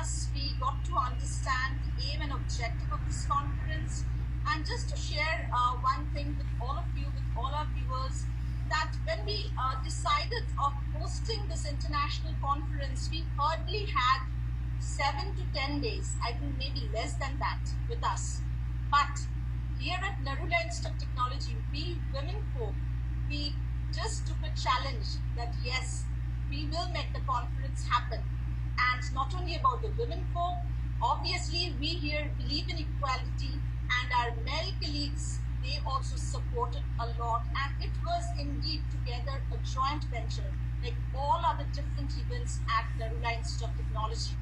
us, we got to understand the aim and objective of this conference. And just to share one thing with all of you, with all our viewers, that when we decided of hosting this international conference, we hardly had 7 to 10 days, I think maybe less than that, with us. But here at Narula Institute of Technology, we women folk, we just took a challenge that yes, we will make the conference happen. And not only about the women folk, obviously we here believe in equality, and our male colleagues, they also supported a lot, and it was indeed together a joint venture like all other different events at Narula Institute of Technology.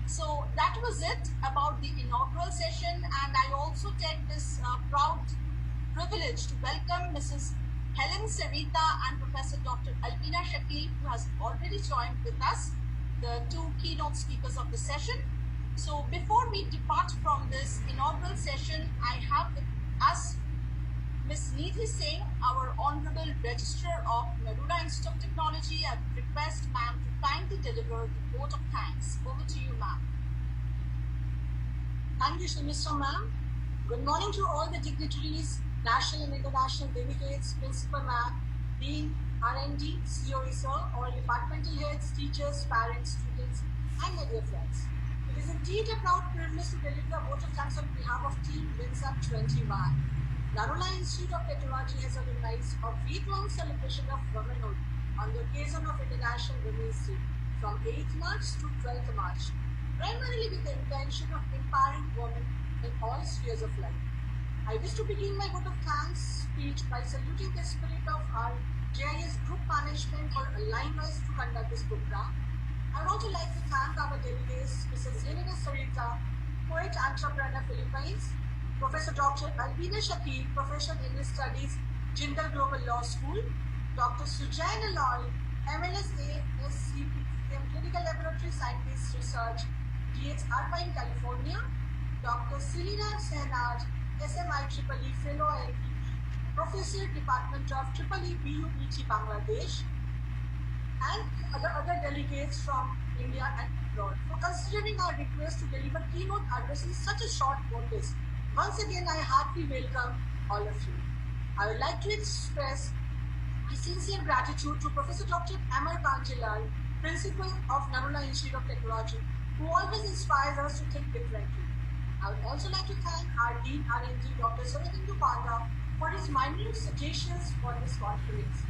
So that was it about the inaugural session, and I also take this proud privilege to welcome Mrs. Helen Sarita and Professor Dr. Albina Shakil, who has already joined with us, the two keynote speakers of the session. So before we depart from this inaugural session, I have with us Ms. NIT Singh, our Honorable Registrar of Narula Institute of Technology. I would request ma'am to kindly deliver the vote of thanks. Over to you, ma'am. Thank you, Mr. Ma'am. Good morning to all the dignitaries, national and international delegates, Principal Ma'am, Dean, R&D, COE Sir, all departmental heads, teachers, parents, students, and my dear friends. It is indeed a proud privilege to deliver a vote of thanks on behalf of Team WINSUP 21. Narula Institute of Technology has organized a week-long celebration of womanhood on the occasion of International Women's Day from 8th March to 12th March, primarily with the intention of empowering women in all spheres of life. I wish to begin my vote of thanks speech by saluting the spirit of our GIS group management for allowing us to conduct this program. I would also like to thank our delegates, Mrs. Helena Sarita, Poet Entrepreneur Philippines, Professor Dr. Albina Shakil, Professor in English Studies, Jindal Global Law School, Dr. Sujaina Lal, MLSA, SCPM, Clinical Laboratory Scientist Research, DH Irvine, California, Dr. Selina Sehnad, SMIEEE Fellow LPE, Professor, Department of EEE BUET, Bangladesh, and other delegates from India and abroad for considering our request to deliver keynote address in such a short notice. Once again, I heartily welcome all of you. I would like to express my sincere gratitude to Professor Dr. Amar Kanjilal, Principal of Narula Institute of Technology, who always inspires us to think differently. I would also like to thank our Dean R&D, Dr. Saratindu Panda, for his minute suggestions for this conference.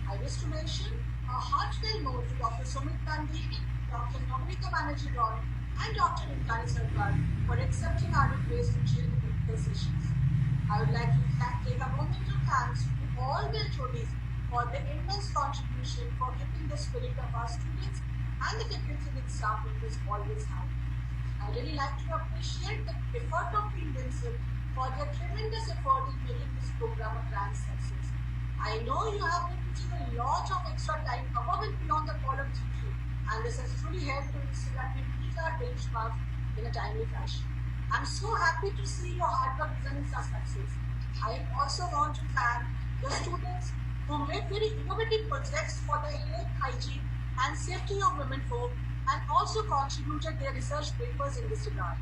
I wish to mention a heartfelt note to Dr. Sumit Gandhi, Dr. Namarita Banerjee Roy, and Dr. Imkani Sarkar for accepting our request to chair the technical sessions. I would like to take a moment of thanks to all the HODs for their immense contribution for keeping the spirit of our students and the faculty and staff members always high. I really like to appreciate the effort of Team WINSUP for their tremendous effort in making this program a grand success. I know you have been putting a lot of extra time above and beyond the call of duty, and this has truly helped to ensure that we meet our benchmarks in a timely fashion. I'm so happy to see your hard work resulting in such success. I also want to thank the students who made very innovative projects for the health, hygiene, and safety of women folk, and also contributed their research papers in this regard.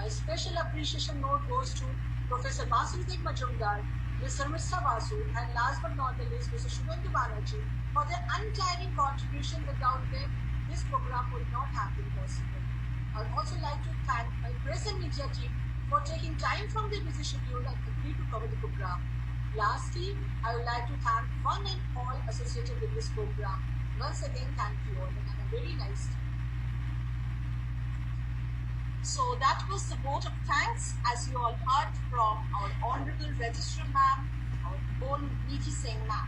A special appreciation note goes to Professor Basudev Majumdar, Mr. Mr. Vasu, and last but not the least, Mr. Shubhendu Banerjee, for their untiring contribution. Without them, this program would not have been possible. I would also like to thank my press and media team for taking time from their busy schedule and agreed to cover the program. Lastly, I would like to thank one and all associated with this program. Once again, thank you all, and have a very nice day. So that was the vote of thanks, as you all heard from our Honorable Registrar Ma'am, our own NIT Singh Ma'am.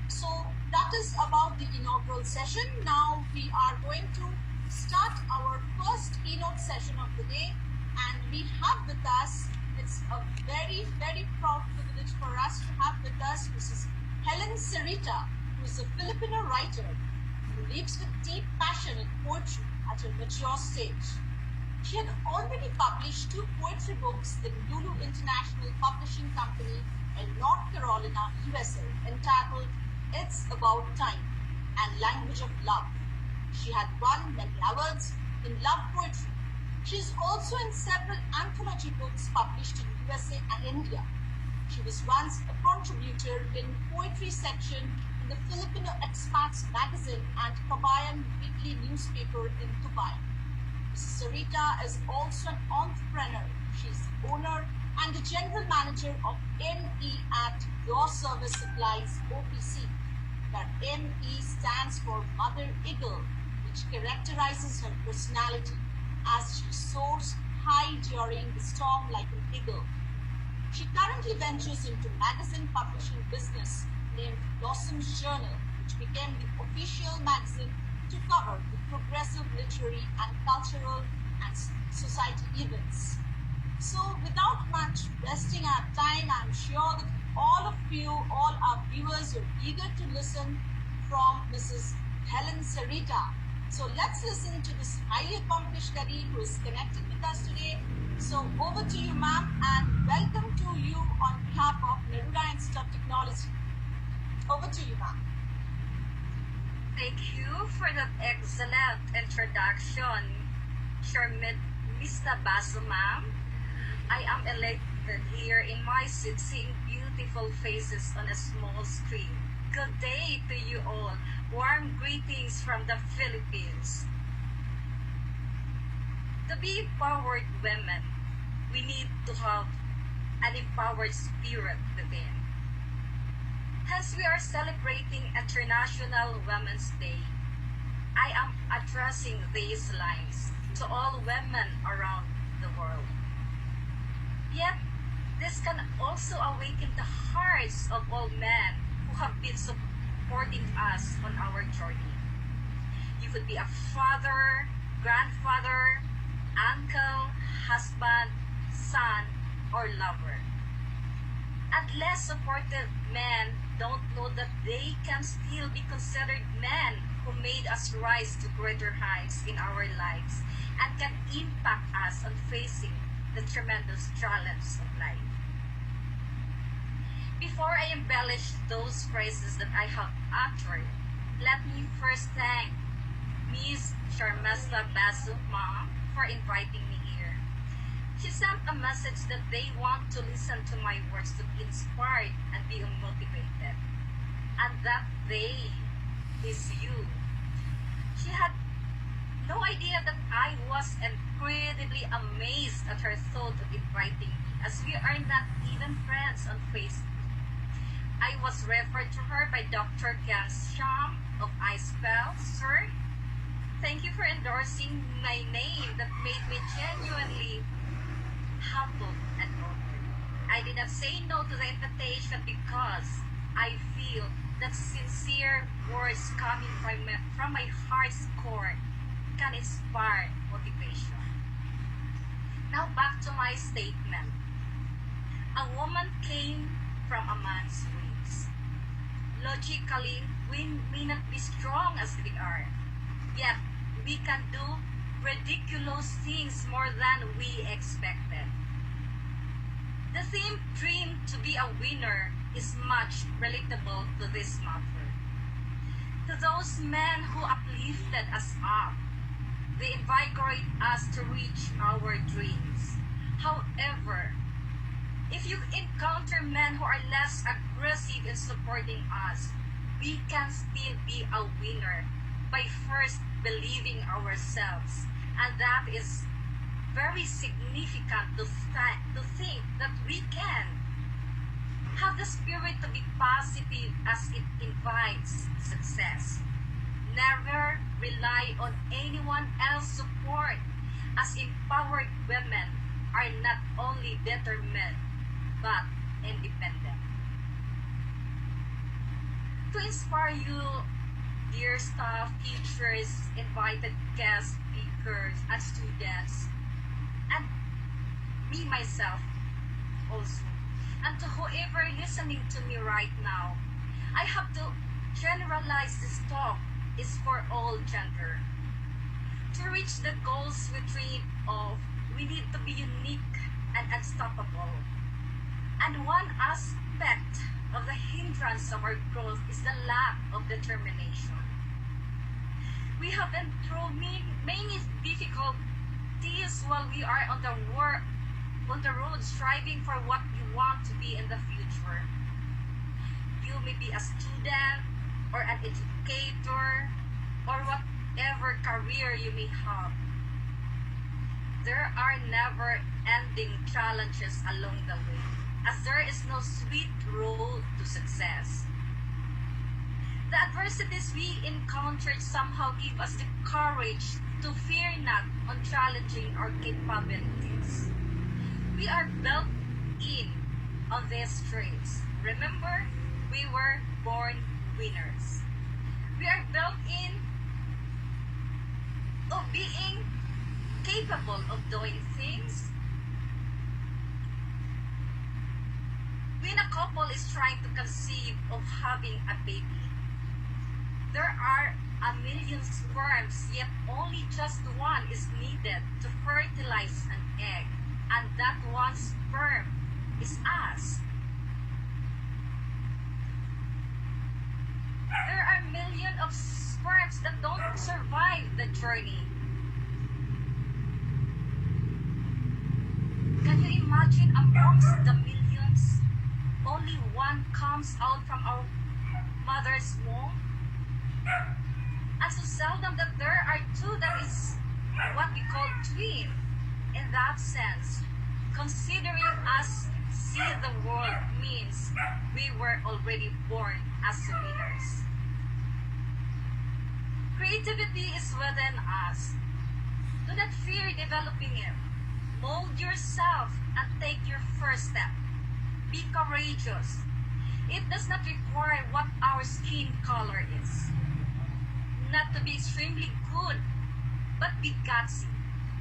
So that is about the inaugural session. Now we are going to start our first keynote session of the day, and we have with us, it's a very, very proud privilege for us to have with us Mrs. Helen Sarita, who is a Filipino writer who lives with deep passion in poetry at a mature stage. She had already published 2 poetry books in Lulu International Publishing Company in North Carolina, USA, entitled It's About Time and Language of Love. She had won many awards in love poetry. She is also in several anthology books published in USA and India. She was once a contributor in poetry section in the Filipino Expats magazine and Kabayan weekly newspaper in Dubai. Mrs. Sarita is also an entrepreneur. She is the owner and the general manager of ME at Your Service Supplies OPC, where ME stands for Mother Eagle, which characterizes her personality as she soars high during the storm like an eagle. She currently ventures into magazine publishing business named Blossom's Journal, which became the official magazine to cover the progressive literary and cultural and society events. So without much wasting our time, I'm sure that all of you, all our viewers are eager to listen from Mrs. Helen Sarita. So let's listen to this highly accomplished lady who is connected with us today. So over to you, ma'am, and welcome to you on behalf of Neruda Institute of Technology. Over to you, ma'am. Thank you for that excellent introduction, Sharmit Mr. Basu, ma'am. I am elated here in my seat seeing beautiful faces on a small screen. Good day to you all. Warm greetings from the Philippines. To be empowered women, we need to have an empowered spirit within. Hence, we are celebrating International Women's Day. I am addressing these lines to all women around the world. Yet, this can also awaken the hearts of all men who have been supporting us on our journey. You could be a father, grandfather, uncle, husband, son, or lover. And less supportive men don't know that they can still be considered men who made us rise to greater heights in our lives and can impact us on facing the tremendous challenge of life. Before I embellish those phrases that I have uttered, let me first thank Ms. Sharmesta Basu, ma'am, for inviting me here. She sent a message that they want to listen to my words to be inspired and be motivated. And that they is you. She had no idea that I was incredibly amazed at her thought of inviting me, as we are not even friends on Facebook. I was referred to her by Dr. Sham of iSpell. Sir, thank you for endorsing my name that made me genuinely humbled and honored. I did not say no to the invitation because I feel that sincere words coming from my heart's core can inspire motivation. Now back to my statement. A woman came from a man's wings. Logically, we may not be strong as we are, yet we can do ridiculous things more than we expected. The theme "Dream to be a winner" is much relatable to this matter. To those men who uplifted us up, they invigorate us to reach our dreams. However, if you encounter men who are less aggressive in supporting us, we can still be a winner by first believing ourselves. And that is very significant to think that we can have the spirit to be positive as it invites success. Never rely on anyone else's support, as empowered women are not only determined but independent. To inspire you, dear staff, teachers, invited guest speakers, and students, and me myself also, and to whoever listening to me right now, I have to generalize this talk is for all gender. To reach the goals we dream of, we need to be unique and unstoppable. And one aspect of the hindrance of our growth is the lack of determination. We have been through many difficulties while we are on the road striving for what you want to be in the future. You may be a student or an educator or whatever career you may have. There are never-ending challenges along the way, as there is no sweet road to success. The adversities we encountered somehow give us the courage to fear not on challenging our capabilities. We are built in on these traits. Remember, we were born winners. We are built in of being capable of doing things. When a couple is trying to conceive of having a baby, there are a million sperms, yet only just one is needed to fertilize an egg, and that one sperm is us. There are millions of sperms that don't survive the journey. Can you imagine amongst the millions, only one comes out from our mother's womb? And so seldom that there are two that is what we call twin. In that sense, considering us see the world means we were already born as winners. Creativity is within us. Do not fear developing it. Mold yourself and take your first step. Be courageous. It does not require what our skin color is. Not to be extremely good, but be gutsy.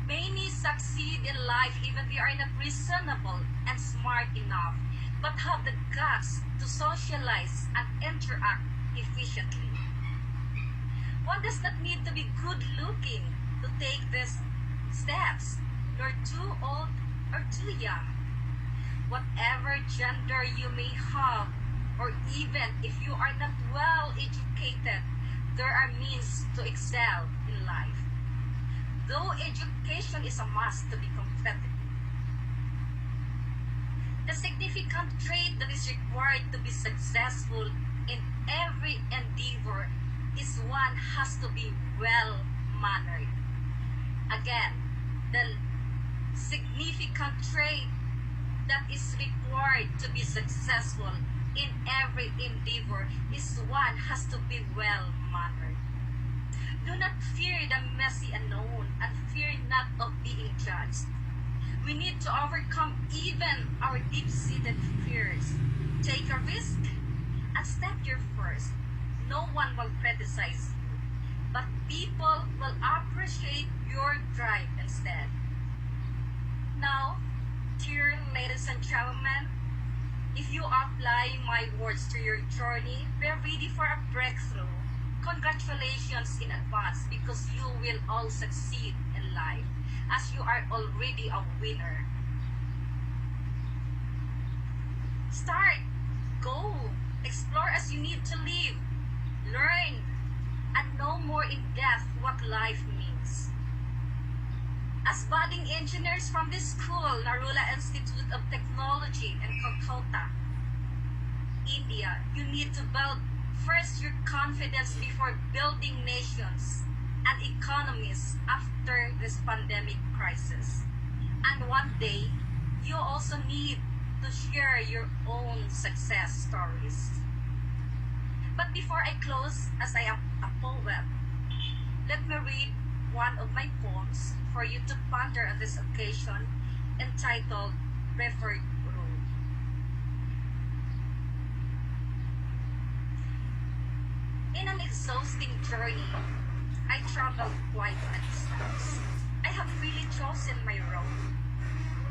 Many succeed in life even they are not reasonable and smart enough, but have the guts to socialize and interact efficiently. One does not need to be good looking to take these steps, nor too old or too young. Whatever gender you may have, or even if you are not well educated, there are means to excel in life. Though education is a must to be competitive, the significant trait that is required to be successful in every endeavor is one has to be well-mannered. Again, the significant trait that is required to be successful in every endeavor is one has to be well-mannered. Do not fear the messy unknown and fear not of being judged. We need to overcome even our deep-seated fears. Take a risk and step your first. No one will criticize you, but people will appreciate your drive instead. Now, dear ladies and gentlemen, if you apply my words to your journey, be ready for a breakthrough. Congratulations in advance because you will all succeed in life as you are already a winner. Start, go, explore as you need to live, learn, and know more in depth what life means. As budding engineers from this school, Narula Institute of Technology in Kolkata, India, you need to build first your confidence before building nations and economies after this pandemic crisis. And one day, you also need to share your own success stories. But before I close, as I am a poet, let me read one of my poems for you to ponder on this occasion, entitled Preferred Road. In an exhausting journey, I traveled quite a distance. I have really chosen my road,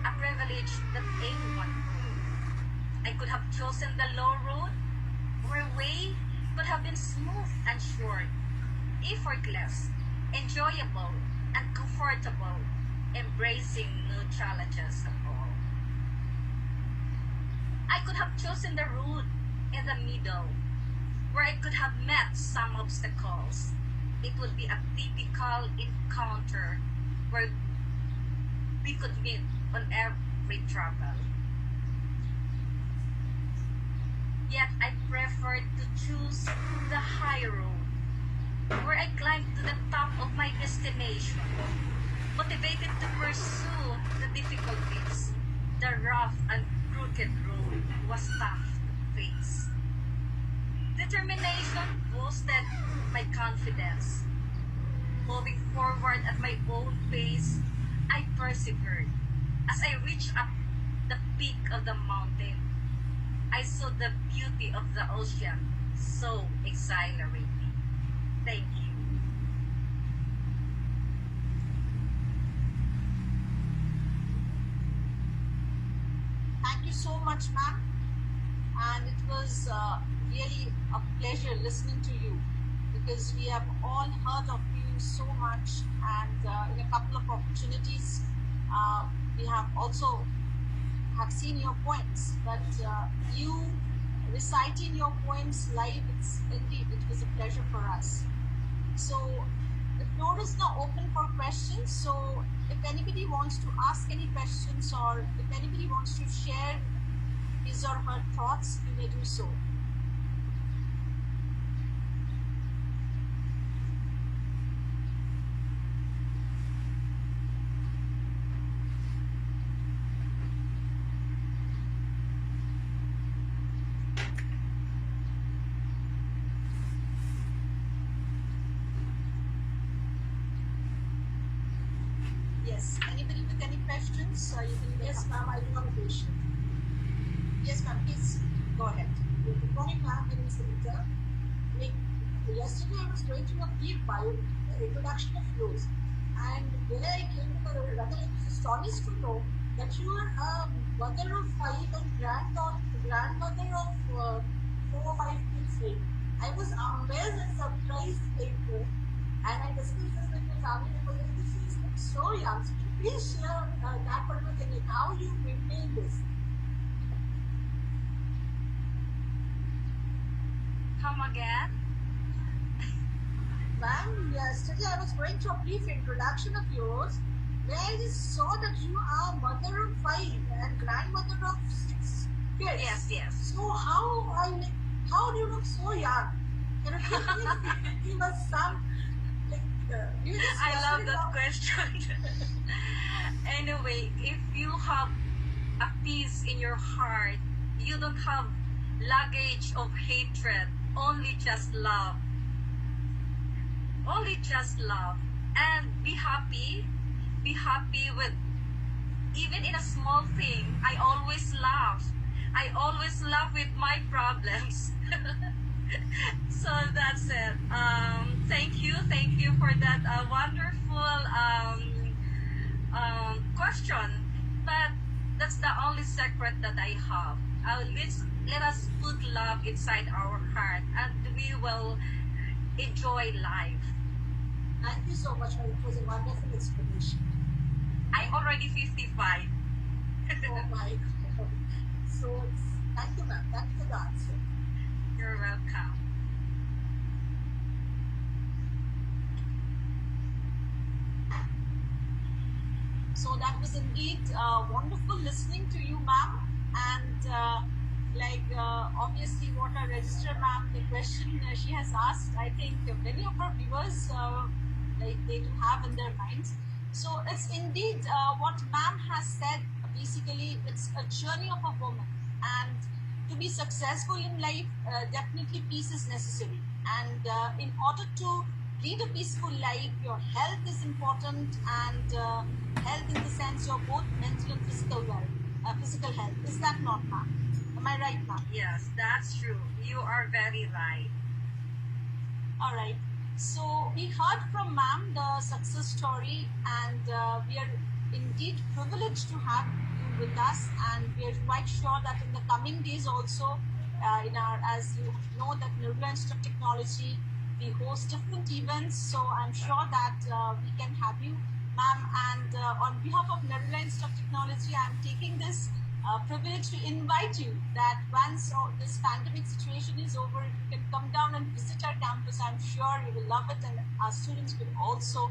a privilege that anyone could. I could have chosen the low road, where way could have been smooth and short, effortless, enjoyable, and comfortable, embracing no challenges at all. I could have chosen the route in the middle, where I could have met some obstacles, it would be a typical encounter where we could meet on every travel. Yet I preferred to choose the high road, where I climbed to the top of my destination, motivated to pursue the difficulties. The rough and crooked road was tough to face. Determination boosted my confidence. Moving forward at my own pace, I persevered. As I reached up the peak of the mountain, I saw the beauty of the ocean, so exhilarating. Thank you. Thank you so much, ma'am. And it was really a pleasure listening to you, because we have all heard of you so much, and in a couple of opportunities, we have also have seen your poems, but you reciting your poems live, it was a pleasure for us. So the floor is now open for questions. So if anybody wants to ask any questions, or if anybody wants to share his or her thoughts, you may do so. Yes, anybody with any questions? You can. Yes, ma'am, I do have a question. Yes, ma'am, please go ahead. Good morning, ma'am. My name is Anita. Like, yesterday I was going through a brief bio, introduction of yours, and when I came to the rather, I was astonished to know that you are a mother of 5 and grandmother of 4 or 5 kids. Like, I was amazed and surprised, like, and I discussed this with my family members. Like, this is like, so young. So please share that particular thing, like how you maintain this. Come again? Ma'am, yesterday I was going through a brief introduction of yours, where I just saw that you are mother of 5 and grandmother of 6 kids. Yes, yes. So how do you look so young? Can you please give us some, like, you just I love yesterday that talked- question. Anyway, if you have a peace in your heart, you don't have luggage of hatred, only just love. Only just love. And be happy. Be happy with, even in a small thing, I always laugh. I always laugh with my problems. So that's it. Thank you for that wonderful question. But that's the only secret that I have. Let us put love inside our heart, and we will enjoy life. Thank you so much, ma'am. It was a wonderful explanation. I'm already 55. Oh my God. So thank you, ma'am. Thank you for the answer. You're welcome. So that was indeed wonderful listening to you, ma'am. And obviously, what our register ma'am, the question she has asked, I think many of our viewers they do have in their minds. So it's indeed what ma'am has said. Basically, it's a journey of a woman, and to be successful in life, definitely peace is necessary. And in order to lead a peaceful life, your health is important, and health in the sense you're both mental and physical health. Is that not, ma'am? Am I right, ma'am? Yes, that's true. You are very right. All right. So we heard from ma'am the success story, and we are indeed privileged to have you with us, and we are quite sure that in the coming days also, as you know that Nirvana Institute of Technology, we host different events. So I'm sure that we can have you, ma'am. And on behalf of Nirvana Institute of Technology, I'm taking this privilege to invite you that once this pandemic situation is over, you can come down and visit our campus. I'm sure you will love it, and our students will also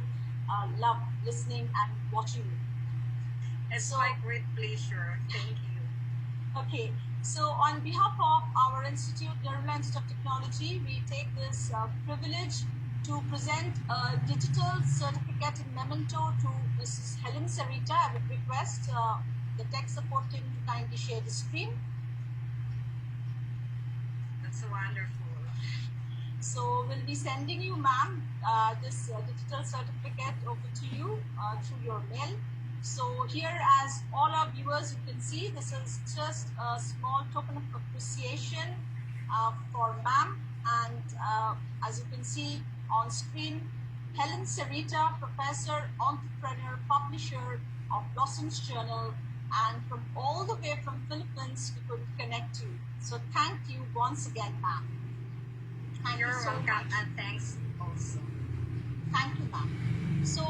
love listening and watching you. It's my great pleasure. Thank you. Okay, so on behalf of our Institute, Nerula Institute of Technology, we take this privilege to present a digital certificate in memento to Mrs. Helen Sarita. I would request the tech support team to kindly share the screen. That's wonderful. So we'll be sending you, ma'am, this digital certificate over to you through your mail. So here, as all our viewers, you can see, this is just a small token of appreciation for ma'am. And as you can see on screen, Helen Sarita, professor, entrepreneur, publisher of Blossoms Journal, and from all the way from Philippines, we could connect you. So thank you once again, ma'am. You're welcome, and thanks also. Thank you, ma'am. So